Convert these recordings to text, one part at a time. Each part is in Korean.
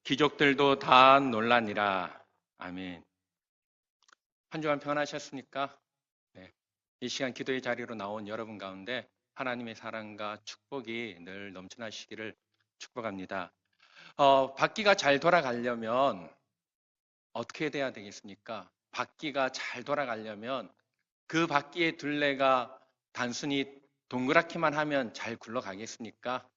귀족들도 다 놀라니라. 아멘. 한 주간 평안하셨습니까? 네. 이 시간 기도의 자리로 나온 여러분 가운데 하나님의 사랑과 축복이 늘 넘쳐나시기를 축복합니다. 바퀴가 잘 돌아가려면 어떻게 돼야 되겠습니까? 바퀴가 잘 돌아가려면 그 바퀴의 둘레가 단순히 동그랗기만 하면 잘 굴러가겠습니까?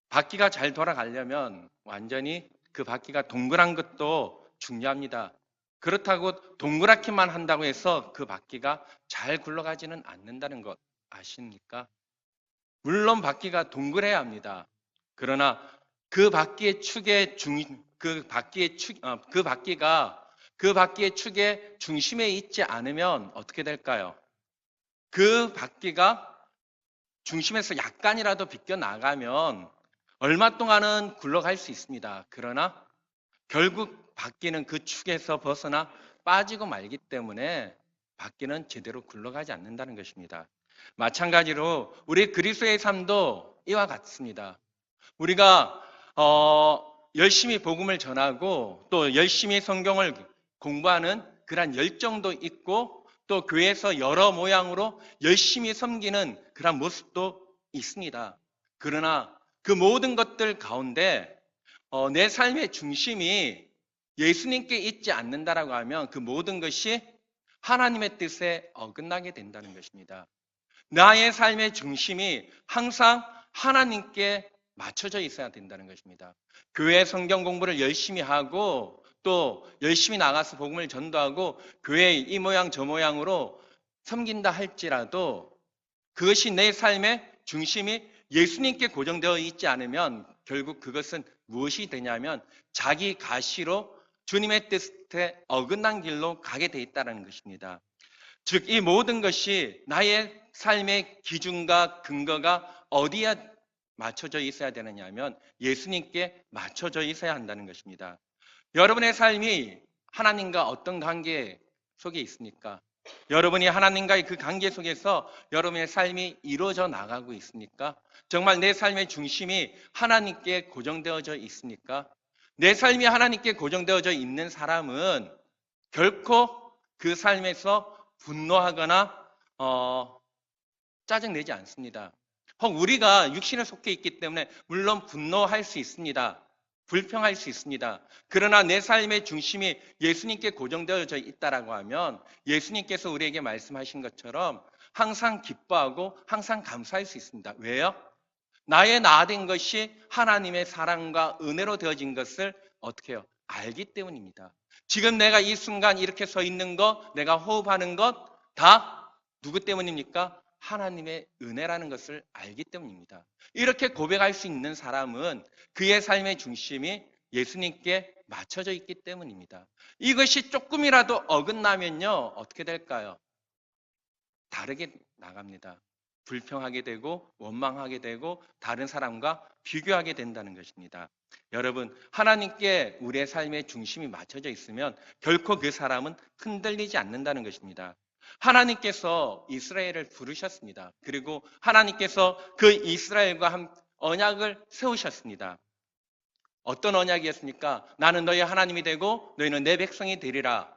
바퀴가 잘 돌아가려면 완전히 그 바퀴가 동그란 것도 중요합니다. 그렇다고 동그랗게만 한다고 해서 그 바퀴가 잘 굴러가지는 않는다는 것 아십니까? 물론 바퀴가 동그래야 합니다. 그러나 그 바퀴의 축의 그 바퀴의 축의 중심에 있지 않으면 어떻게 될까요? 그 바퀴가 중심에서 약간이라도 비껴 나가면 얼마 동안은 굴러갈 수 있습니다. 그러나 결국 바퀴는 그 축에서 벗어나 빠지고 말기 때문에 바퀴는 제대로 굴러가지 않는다는 것입니다. 마찬가지로 우리 그리스도의 삶도 이와 같습니다. 우리가 열심히 복음을 전하고 또 열심히 성경을 공부하는 그런 열정도 있고 또 교회에서 여러 모양으로 열심히 섬기는 그런 모습도 있습니다. 그러나 그 모든 것들 가운데 내 삶의 중심이 예수님께 있지 않는다라고 하면 그 모든 것이 하나님의 뜻에 어긋나게 된다는 것입니다. 나의 삶의 중심이 항상 하나님께 맞춰져 있어야 된다는 것입니다. 교회 성경 공부를 열심히 하고 또 열심히 나가서 복음을 전도하고 교회의 이 모양 저 모양으로 섬긴다 할지라도 그것이 내 삶의 중심이 예수님께 고정되어 있지 않으면 결국 그것은 무엇이 되냐면 자기 가시로 주님의 뜻에 어긋난 길로 가게 돼 있다는 것입니다. 즉, 이 모든 것이 나의 삶의 기준과 근거가 어디에 맞춰져 있어야 되느냐 하면 예수님께 맞춰져 있어야 한다는 것입니다. 여러분의 삶이 하나님과 어떤 관계 속에 있습니까? 여러분이 하나님과의 그 관계 속에서 여러분의 삶이 이루어져 나가고 있습니까? 정말 내 삶의 중심이 하나님께 고정되어져 있습니까? 내 삶이 하나님께 고정되어져 있는 사람은 결코 그 삶에서 분노하거나 짜증내지 않습니다. 혹 우리가 육신에 속해 있기 때문에 물론 분노할 수 있습니다. 불평할 수 있습니다. 그러나 내 삶의 중심이 예수님께 고정되어져 있다라고 하면 예수님께서 우리에게 말씀하신 것처럼 항상 기뻐하고 항상 감사할 수 있습니다. 왜요? 나의 나된 것이 하나님의 사랑과 은혜로 되어진 것을 어떻게 해요? 알기 때문입니다. 지금 내가 이 순간 이렇게 서 있는 것, 내가 호흡하는 것 다 누구 때문입니까? 하나님의 은혜라는 것을 알기 때문입니다. 이렇게 고백할 수 있는 사람은 그의 삶의 중심이 예수님께 맞춰져 있기 때문입니다. 이것이 조금이라도 어긋나면요, 어떻게 될까요? 다르게 나갑니다. 불평하게 되고 원망하게 되고 다른 사람과 비교하게 된다는 것입니다. 여러분, 하나님께 우리의 삶의 중심이 맞춰져 있으면 결코 그 사람은 흔들리지 않는다는 것입니다. 하나님께서 이스라엘을 부르셨습니다. 그리고 하나님께서 그 이스라엘과 언약을 세우셨습니다. 어떤 언약이었습니까? 나는 너희 하나님이 되고 너희는 내 백성이 되리라.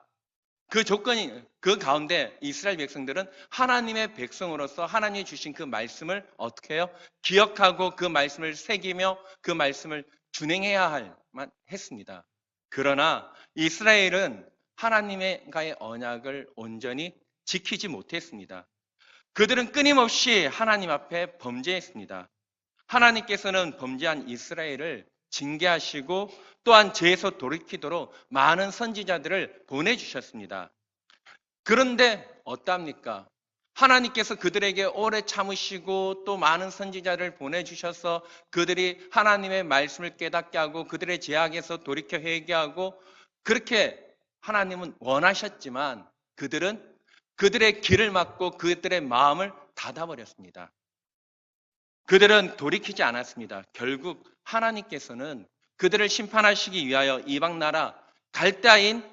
그 조건이, 그 가운데 이스라엘 백성들은 하나님의 백성으로서 하나님이 주신 그 말씀을 어떻게 해요? 기억하고 그 말씀을 새기며 그 말씀을 준행해야 할만 했습니다. 그러나 이스라엘은 하나님과의 언약을 온전히 지키지 못했습니다. 그들은 끊임없이 하나님 앞에 범죄했습니다. 하나님께서는 범죄한 이스라엘을 징계하시고 또한 죄에서 돌이키도록 많은 선지자들을 보내주셨습니다. 그런데 어떠합니까? 하나님께서 그들에게 오래 참으시고 또 많은 선지자를 보내주셔서 그들이 하나님의 말씀을 깨닫게 하고 그들의 죄악에서 돌이켜 회개하고 그렇게 하나님은 원하셨지만 그들은 그들의 길을 막고 그들의 마음을 닫아버렸습니다. 그들은 돌이키지 않았습니다. 결국 하나님께서는 그들을 심판하시기 위하여 이방 나라 갈대아인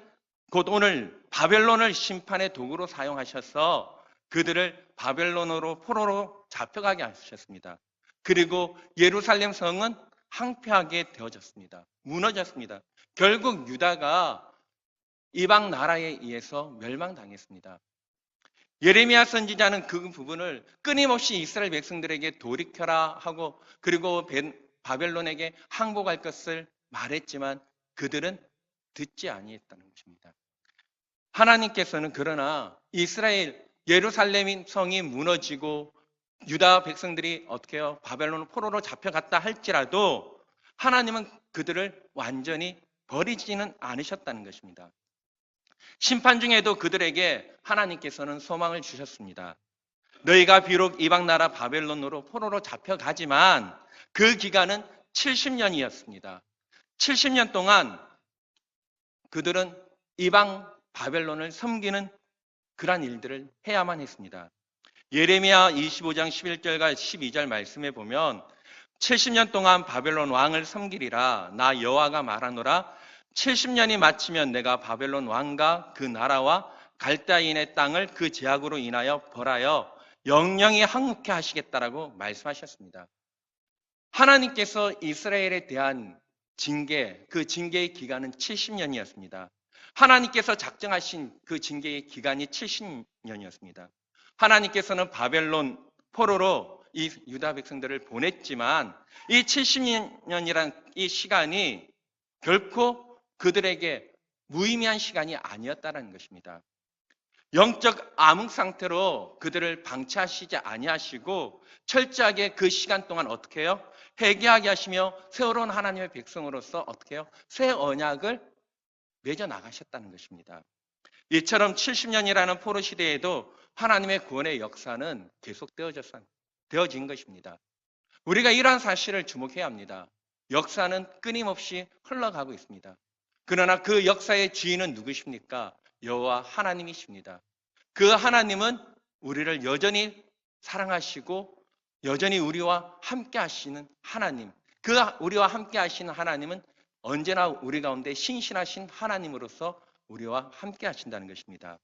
곧 오늘 바벨론을 심판의 도구로 사용하셔서 그들을 바벨론으로 포로로 잡혀가게 하셨습니다. 그리고 예루살렘 성은 황폐하게 되어졌습니다. 무너졌습니다. 결국 유다가 이방 나라에 의해서 멸망당했습니다. 예레미야 선지자는 그 부분을 끊임없이 이스라엘 백성들에게 돌이켜라 하고 그리고 바벨론에게 항복할 것을 말했지만 그들은 듣지 아니했다는 것입니다. 하나님께서는 그러나 이스라엘 예루살렘 성이 무너지고 유다 백성들이 어떻게 해요? 바벨론 포로로 잡혀갔다 할지라도 하나님은 그들을 완전히 버리지는 않으셨다는 것입니다. 심판 중에도 그들에게 하나님께서는 소망을 주셨습니다. 너희가 비록 이방 나라 바벨론으로 포로로 잡혀가지만 그 기간은 70년이었습니다. 70년 동안 그들은 이방 바벨론을 섬기는 그러한 일들을 해야만 했습니다. 예레미야 25장 11절과 12절 말씀에 보면 70년 동안 바벨론 왕을 섬기리라 나 여호와가 말하노라 70년이 마치면 내가 바벨론 왕과 그 나라와 갈대아인의 땅을 그 제약으로 인하여 벌하여 영영이 항복케 하시겠다라고 말씀하셨습니다. 하나님께서 이스라엘에 대한 징계, 그 징계의 기간은 70년이었습니다. 하나님께서 작정하신 그 징계의 기간이 70년이었습니다. 하나님께서는 바벨론 포로로 이 유다 백성들을 보냈지만 이 70년이란 이 시간이 결코 그들에게 무의미한 시간이 아니었다는 것입니다. 영적 암흑 상태로 그들을 방치하시지 아니하시고 철저하게 그 시간 동안 어떻게 해요? 회개하게 하시며 새로운 하나님의 백성으로서 어떻게 해요? 새 언약을 맺어 나가셨다는 것입니다. 이처럼 70년이라는 포로 시대에도 하나님의 구원의 역사는 계속되어진 것입니다. 우리가 이러한 사실을 주목해야 합니다. 역사는 끊임없이 흘러가고 있습니다. 그러나 그 역사의 주인은 누구십니까? 여호와 하나님이십니다. 그 하나님은 우리를 여전히 사랑하시고 여전히 우리와 함께 하시는 하나님. 그 우리와 함께 하시는 하나님은 언제나 우리 가운데 신실하신 하나님으로서 우리와 함께 하신다는 것입니다.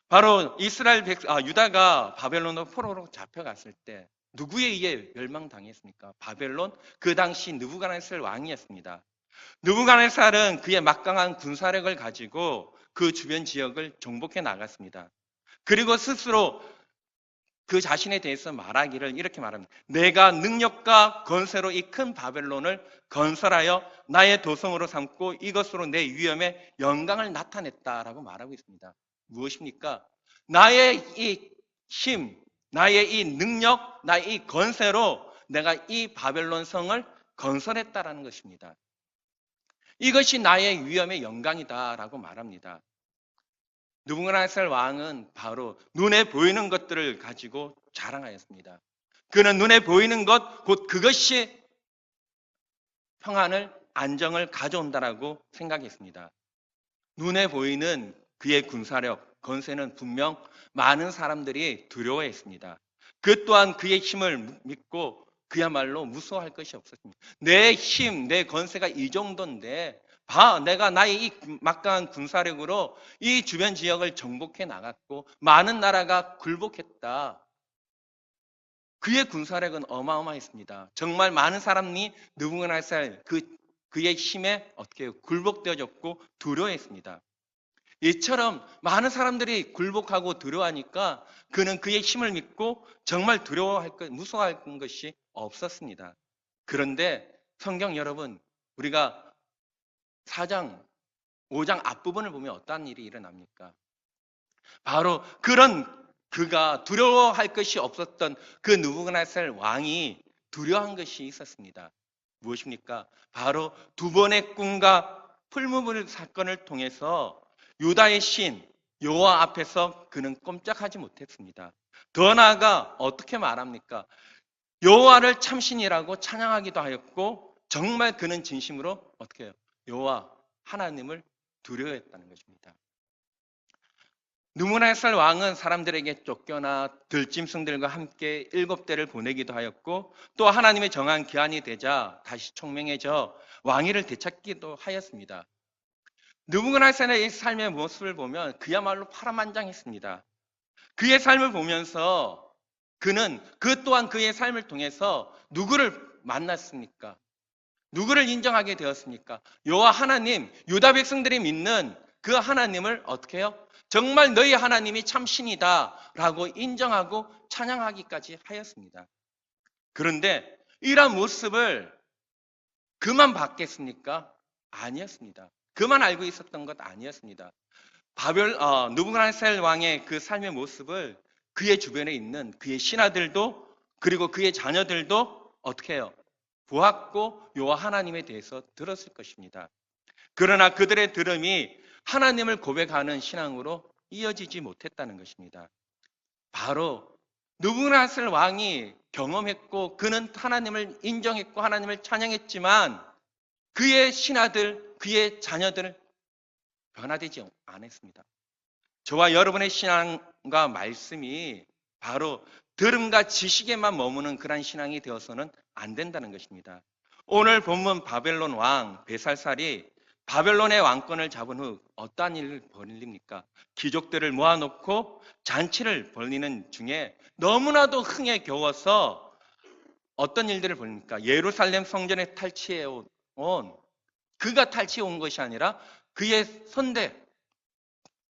바로 유다가 바벨론으로 포로로 잡혀갔을 때 누구에 의해 멸망당했습니까? 바벨론 그 당시 느부갓네살 왕이었습니다. 느부갓네살은 그의 막강한 군사력을 가지고 그 주변 지역을 정복해 나갔습니다. 그리고 스스로 그 자신에 대해서 말하기를 이렇게 말합니다. 내가 능력과 건세로 이 큰 바벨론을 건설하여 나의 도성으로 삼고 이것으로 내 위엄의 영광을 나타냈다라고 말하고 있습니다. 무엇입니까? 나의 이 힘, 나의 이 능력, 나의 이 건세로 내가 이 바벨론 성을 건설했다라는 것입니다. 이것이 나의 위엄의 영광이다라고 말합니다. 느부갓네살 왕은 바로 눈에 보이는 것들을 가지고 자랑하였습니다. 그는 눈에 보이는 것, 곧 그것이 평안을, 안정을 가져온다라고 생각했습니다. 눈에 보이는 그의 군사력, 건세는 분명 많은 사람들이 두려워했습니다. 그 또한 그의 힘을 믿고 그야말로 무서워할 것이 없었습니다. 내 힘, 내 건세가 이 정도인데 내가 나의 이 막강한 군사력으로 이 주변 지역을 정복해 나갔고 많은 나라가 굴복했다. 그의 군사력은 어마어마했습니다. 정말 많은 사람이 느부갓네살 그의 힘에 어떻게 굴복되어졌고 두려워했습니다. 이처럼 많은 사람들이 굴복하고 두려워하니까 그는 그의 힘을 믿고 정말 무서워할 것이 없었습니다. 그런데 성경 여러분, 우리가 4장, 5장 앞부분을 보면 어떠한 일이 일어납니까? 바로 그가 두려워할 것이 없었던 그 느부갓네살 왕이 두려워한 것이 있었습니다. 무엇입니까? 바로 두 번의 꿈과 풀무불 사건을 통해서 유다의 신 여호와 앞에서 그는 꼼짝하지 못했습니다. 더 나아가 어떻게 말합니까? 여호와를 참신이라고 찬양하기도 하였고 정말 그는 진심으로 어떻게 해요? 여호와 하나님을 두려워했다는 것입니다. 느부갓네살 왕은 사람들에게 쫓겨나 들짐승들과 함께 7대를 보내기도 하였고 또 하나님의 정한 기한이 되자 다시 총명해져 왕위를 되찾기도 하였습니다. 느부갓네살의 삶의 모습을 보면 그야말로 파란만장했습니다. 그의 삶을 보면서 그는 그 또한 그의 삶을 통해서 누구를 만났습니까? 누구를 인정하게 되었습니까? 여호와 하나님, 유다 백성들이 믿는 그 하나님을 어떻게 해요? 정말 너희 하나님이 참 신이다라고 인정하고 찬양하기까지 하였습니다. 그런데 이러한 모습을 그만 봤겠습니까? 아니었습니다. 그만 알고 있었던 것 아니었습니다. 느부갓네살 왕의 그 삶의 모습을 그의 주변에 있는 그의 신하들도 그리고 그의 자녀들도 어떻게 해요? 보았고 여호와 하나님에 대해서 들었을 것입니다. 그러나 그들의 들음이 하나님을 고백하는 신앙으로 이어지지 못했다는 것입니다. 바로 느부갓네살 왕이 경험했고 그는 하나님을 인정했고 하나님을 찬양했지만 그의 신하들, 그의 자녀들 변화되지 않았습니다. 저와 여러분의 신앙과 말씀이 바로 들음과 지식에만 머무는 그런 신앙이 되어서는 안 된다는 것입니다. 오늘 본문 바벨론 왕 베살살이 바벨론의 왕권을 잡은 후 어떠한 일을 벌입니까? 귀족들을 모아놓고 잔치를 벌이는 중에 너무나도 흥에 겨워서 어떤 일들을 벌입니까? 예루살렘 성전에 탈취해 온 그가 탈취해 온 것이 아니라 그의 선대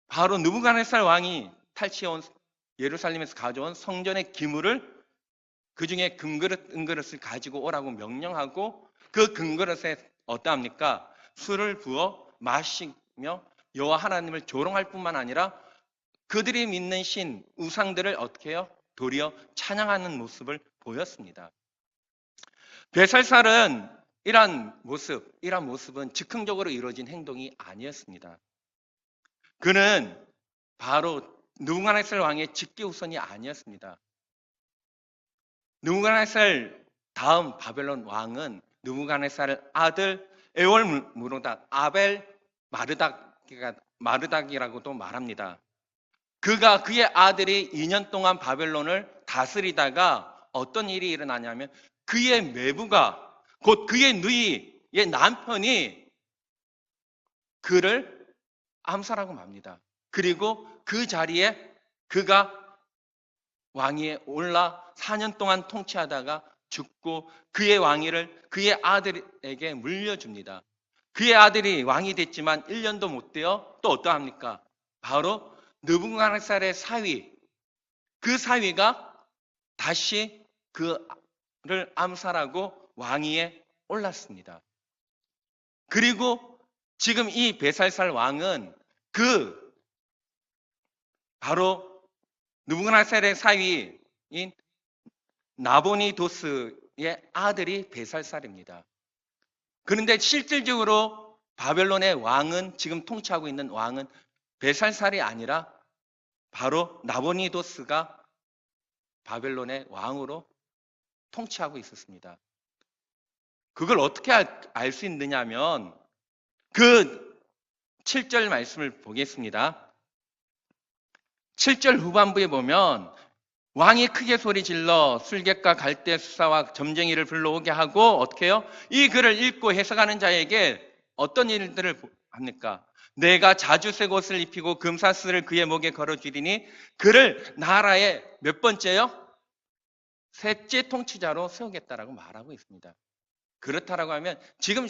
바로 느부갓네살 왕이 탈취해 온 예루살렘에서 가져온 성전의 기물을 그중에 금그릇, 은그릇을 가지고 오라고 명령하고 그 금그릇에 어떠합니까? 술을 부어 마시며 여호와 하나님을 조롱할 뿐만 아니라 그들이 믿는 신, 우상들을 어떻게 해요? 도리어 찬양하는 모습을 보였습니다. 베살살은 이러한 모습은 즉흥적으로 이루어진 행동이 아니었습니다. 그는 바로 느부갓네살 왕의 직계후손이 아니었습니다. 느부갓네살 다음 바벨론 왕은 느부갓네살 아들 에월무로닥 아벨 마르닥이라고도 말합니다. 그의 아들이 2년 동안 바벨론을 다스리다가 어떤 일이 일어나냐면 그의 매부가 곧 그의 누이의 남편이 그를 암살하고 맙니다. 그리고 그 자리에 그가 왕위에 올라 4년 동안 통치하다가 죽고 그의 왕위를 그의 아들에게 물려줍니다. 그의 아들이 왕이 됐지만 1년도 못 되어 또 어떠합니까? 바로 느부갓네살의 사위, 그 사위가 다시 그를 암살하고 왕위에 올랐습니다. 그리고 지금 이 베살살 왕은 바로 느부갓네살의 사위인 나보니도스의 아들이 베살살입니다. 그런데 실질적으로 바벨론의 왕은 지금 통치하고 있는 왕은 베살살이 아니라 바로 나보니도스가 바벨론의 왕으로 통치하고 있었습니다. 그걸 어떻게 알 수 있느냐면 그 7절 말씀을 보겠습니다. 7절 후반부에 보면 왕이 크게 소리 질러 술객과 갈대 수사와 점쟁이를 불러오게 하고 어떻게 해요? 이 글을 읽고 해석하는 자에게 어떤 일들을 합니까? 내가 자주색 옷을 입히고 금사슬을 그의 목에 걸어주리니 그를 나라의 몇 번째요? 셋째 통치자로 세우겠다라고 말하고 있습니다. 그렇다라고 하면 지금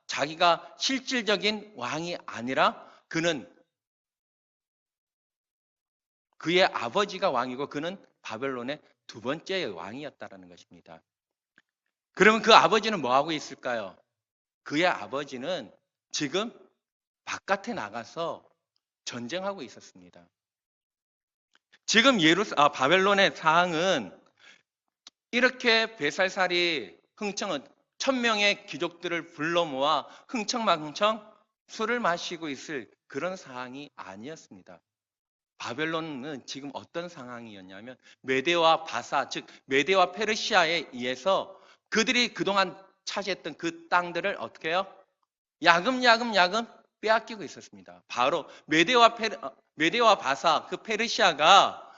자기가 실질적인 왕이 아니라 그는 그의 아버지가 왕이고 그는 바벨론의 두 번째 왕이었다라는 것입니다. 그러면 그 아버지는 뭐 하고 있을까요? 그의 아버지는 지금 바깥에 나가서 전쟁하고 있었습니다. 지금 바벨론의 상황은 이렇게 베살살이 1000명의 귀족들을 불러 모아 흥청망청 술을 마시고 있을 그런 상황이 아니었습니다. 바벨론은 지금 어떤 상황이었냐면 메대와 바사, 즉 메대와 페르시아에 의해서 그들이 그동안 차지했던 그 땅들을 어떻게 해요? 야금야금 빼앗기고 있었습니다. 바로 메대와 바사, 그 페르시아가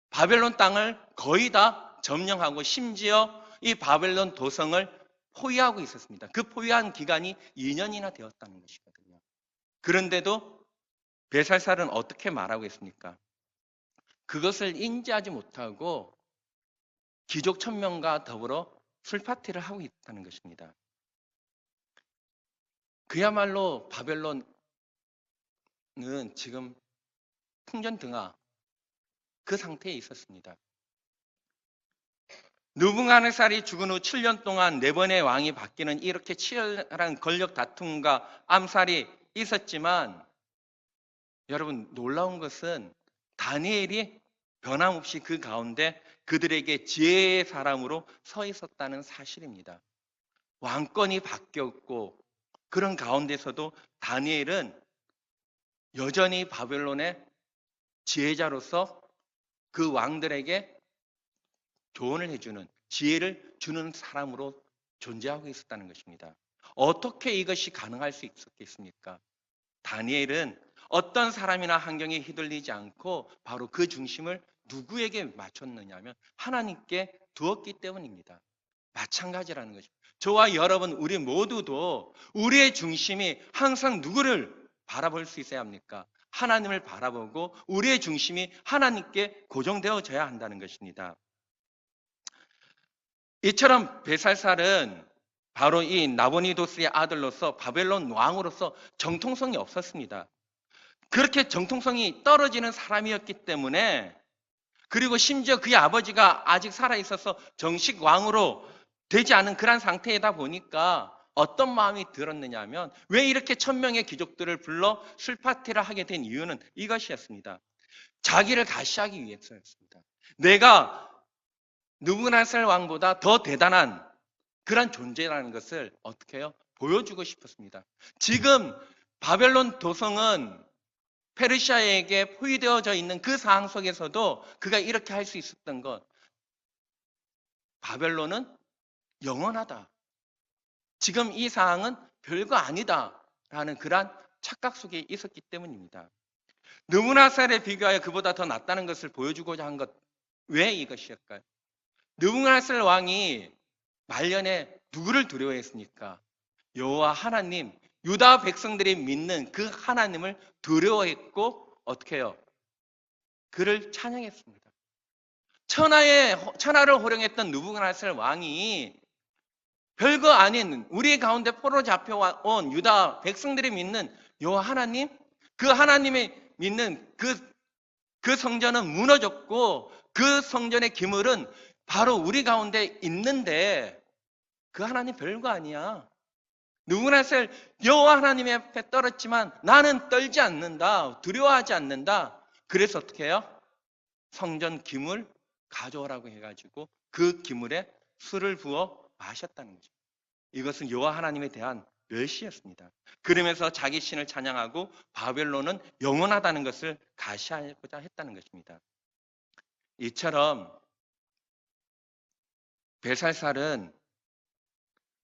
바벨론 땅을 거의 다 점령하고 심지어 이 바벨론 도성을 포위하고 있었습니다. 그 포위한 기간이 2년이나 되었다는 것이거든요. 그런데도 베살살은 어떻게 말하고 있습니까? 그것을 인지하지 못하고 귀족 1000명과 더불어 술파티를 하고 있다는 것입니다. 그야말로 바벨론은 지금 풍전등화 그 상태에 있었습니다. 느부갓네살이 죽은 후 7년 동안 4번의 왕이 바뀌는 이렇게 치열한 권력 다툼과 암살이 있었지만 여러분 놀라운 것은 다니엘이 변함없이 그 가운데 그들에게 지혜의 사람으로 서 있었다는 사실입니다. 왕권이 바뀌었고 그런 가운데서도 다니엘은 여전히 바벨론의 지혜자로서 그 왕들에게 조언을 해주는 지혜를 주는 사람으로 존재하고 있었다는 것입니다. 어떻게 이것이 가능할 수 있었겠습니까? 다니엘은 어떤 사람이나 환경에 휘둘리지 않고 바로 그 중심을 누구에게 맞췄느냐 하면 하나님께 두었기 때문입니다. 마찬가지라는 것입니다. 저와 여러분 우리 모두도 우리의 중심이 항상 누구를 바라볼 수 있어야 합니까? 하나님을 바라보고 우리의 중심이 하나님께 고정되어져야 한다는 것입니다. 이처럼 베살살은 바로 이 나보니도스의 아들로서 바벨론 왕으로서 정통성이 없었습니다. 그렇게 정통성이 떨어지는 사람이었기 때문에 그리고 심지어 그의 아버지가 아직 살아있어서 정식 왕으로 되지 않은 그런 상태이다 보니까 어떤 마음이 들었느냐 하면 왜 이렇게 1000명의 귀족들을 불러 술파티를 하게 된 이유는 이것이었습니다. 자기를 가시하기 위해서였습니다. 내가 느부갓네살 왕보다 더 대단한 그런 존재라는 것을 어떻게 해요? 보여주고 싶었습니다. 지금 바벨론 도성은 페르시아에게 포위되어져 있는 그 상황 속에서도 그가 이렇게 할 수 있었던 것, 바벨론은 영원하다. 지금 이 상황은 별거 아니다 라는 그러한 착각 속에 있었기 때문입니다. 느부갓네살에 비교하여 그보다 더 낫다는 것을 보여주고자 한 것, 왜 이것이었을까요? 느부갓네살 왕이 말년에 누구를 두려워했습니까? 여호와 하나님, 유다 백성들이 믿는 그 하나님을 두려워했고 어떻게 해요? 그를 찬양했습니다. 천하를 호령했던 느부갓네살 왕이 별거 아닌 우리 가운데 포로 잡혀온 유다 백성들이 믿는 여호와 하나님, 그 하나님이 믿는 그 성전은 무너졌고 그 성전의 기물은 바로 우리 가운데 있는데 그 하나님 별거 아니야. 느부갓네살 여호와 하나님 앞에 떨었지만 나는 떨지 않는다. 두려워하지 않는다. 그래서 어떻게 해요? 성전 기물 가져오라고 해가지고 그 기물에 술을 부어 마셨다는 거죠. 이것은 여호와 하나님에 대한 멸시였습니다. 그러면서 자기 신을 찬양하고 바벨론은 영원하다는 것을 가시하고자 했다는 것입니다. 이처럼 벨살살은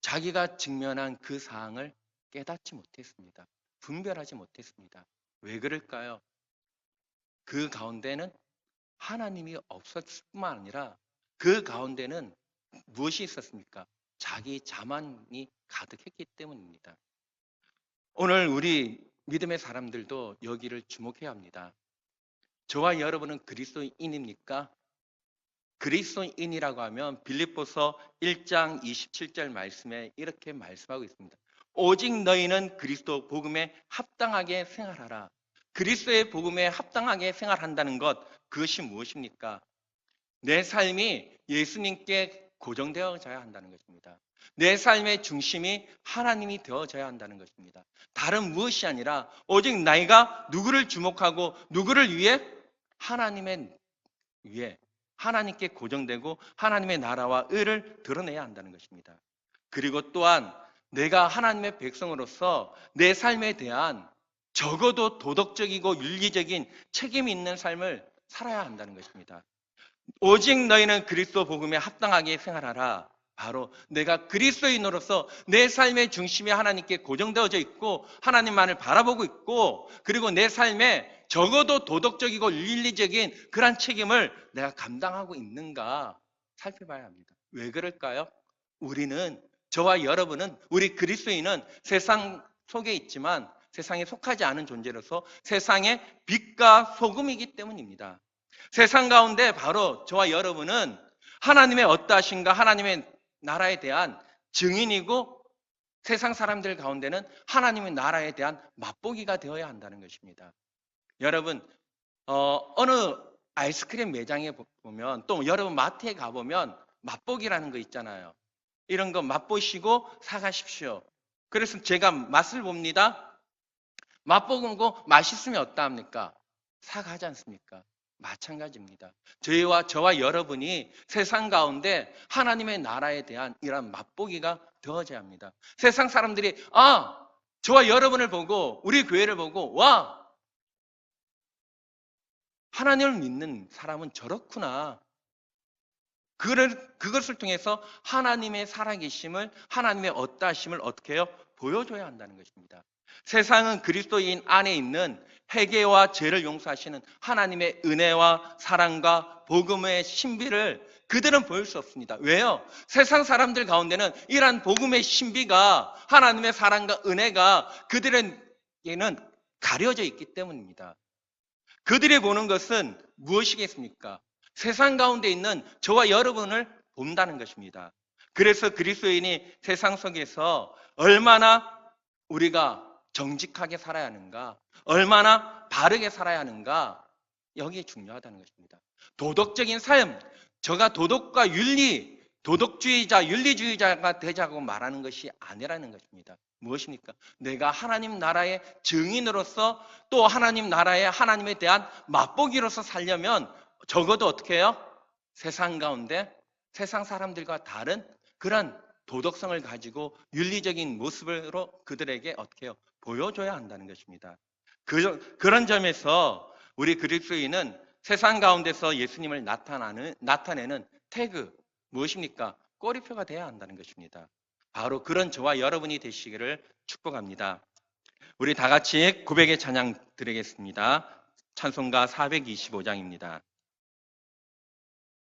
자기가 직면한 그 상황을 깨닫지 못했습니다. 분별하지 못했습니다. 왜 그럴까요? 그 가운데는 하나님이 없었을 뿐만 아니라 그 가운데는 무엇이 있었습니까? 자기 자만이 가득했기 때문입니다. 오늘 우리 믿음의 사람들도 여기를 주목해야 합니다. 저와 여러분은 그리스도인입니까? 그리스도인이라고 하면 빌립보서 1장 27절 말씀에 이렇게 말씀하고 있습니다. 오직 너희는 그리스도 복음에 합당하게 생활하라. 그리스도의 복음에 합당하게 생활한다는 것, 그것이 무엇입니까? 내 삶이 예수님께 고정되어져야 한다는 것입니다. 내 삶의 중심이 하나님이 되어져야 한다는 것입니다. 다른 무엇이 아니라 오직 나이가 누구를 주목하고 누구를 위해? 하나님의 위해 하나님께 고정되고 하나님의 나라와 의를 드러내야 한다는 것입니다. 그리고 또한 내가 하나님의 백성으로서 내 삶에 대한 적어도 도덕적이고 윤리적인 책임이 있는 삶을 살아야 한다는 것입니다. 오직 너희는 그리스도 복음에 합당하게 생활하라. 바로 내가 그리스도인으로서 내 삶의 중심이 하나님께 고정되어져 있고 하나님만을 바라보고 있고 그리고 내 삶에 적어도 도덕적이고 윤리적인 그런 책임을 내가 감당하고 있는가 살펴봐야 합니다. 왜 그럴까요? 우리는, 저와 여러분은, 우리 그리스도인은 세상 속에 있지만 세상에 속하지 않은 존재로서 세상의 빛과 소금이기 때문입니다. 세상 가운데 바로 저와 여러분은 하나님의 어떠하신가, 하나님의 나라에 대한 증인이고 세상 사람들 가운데는 하나님의 나라에 대한 맛보기가 되어야 한다는 것입니다. 여러분, 어느 아이스크림 매장에 보면 또 여러분 마트에 가보면 맛보기라는 거 있잖아요. 이런 거 맛보시고 사가십시오. 그래서 제가 맛을 봅니다. 맛보고 맛있으면 어떠합니까? 사가지 않습니까? 마찬가지입니다. 저와 여러분이 세상 가운데 하나님의 나라에 대한 이런 맛보기가 되어져야 합니다. 세상 사람들이 저와 여러분을 보고 우리 교회를 보고 와, 하나님을 믿는 사람은 저렇구나. 그것을 통해서 하나님의 살아계심을, 하나님의 어떠하심을 어떻게 해요? 보여줘야 한다는 것입니다. 세상은 그리스도인 안에 있는 회개와 죄를 용서하시는 하나님의 은혜와 사랑과 복음의 신비를 그들은 보일 수 없습니다. 왜요? 세상 사람들 가운데는 이러한 복음의 신비가, 하나님의 사랑과 은혜가 그들에게는 가려져 있기 때문입니다. 그들이 보는 것은 무엇이겠습니까? 세상 가운데 있는 저와 여러분을 본다는 것입니다. 그래서 그리스도인이 세상 속에서 얼마나 우리가 정직하게 살아야 하는가, 얼마나 바르게 살아야 하는가, 여기에 중요하다는 것입니다. 도덕적인 삶, 저가 도덕과 윤리, 도덕주의자, 윤리주의자가 되자고 말하는 것이 아니라는 것입니다. 무엇입니까? 내가 하나님 나라의 증인으로서 또 하나님 나라의 하나님에 대한 맛보기로서 살려면 적어도 어떻게 해요? 세상 가운데 세상 사람들과 다른 그런 도덕성을 가지고 윤리적인 모습으로 그들에게 어떻게 해요? 보여줘야 한다는 것입니다. 그런 점에서 우리 그리스도인은 세상 가운데서 예수님을 나타내는 태그, 무엇입니까? 꼬리표가 돼야 한다는 것입니다. 바로 그런 저와 여러분이 되시기를 축복합니다. 우리 다 같이 고백의 찬양 드리겠습니다. 찬송가 425장입니다.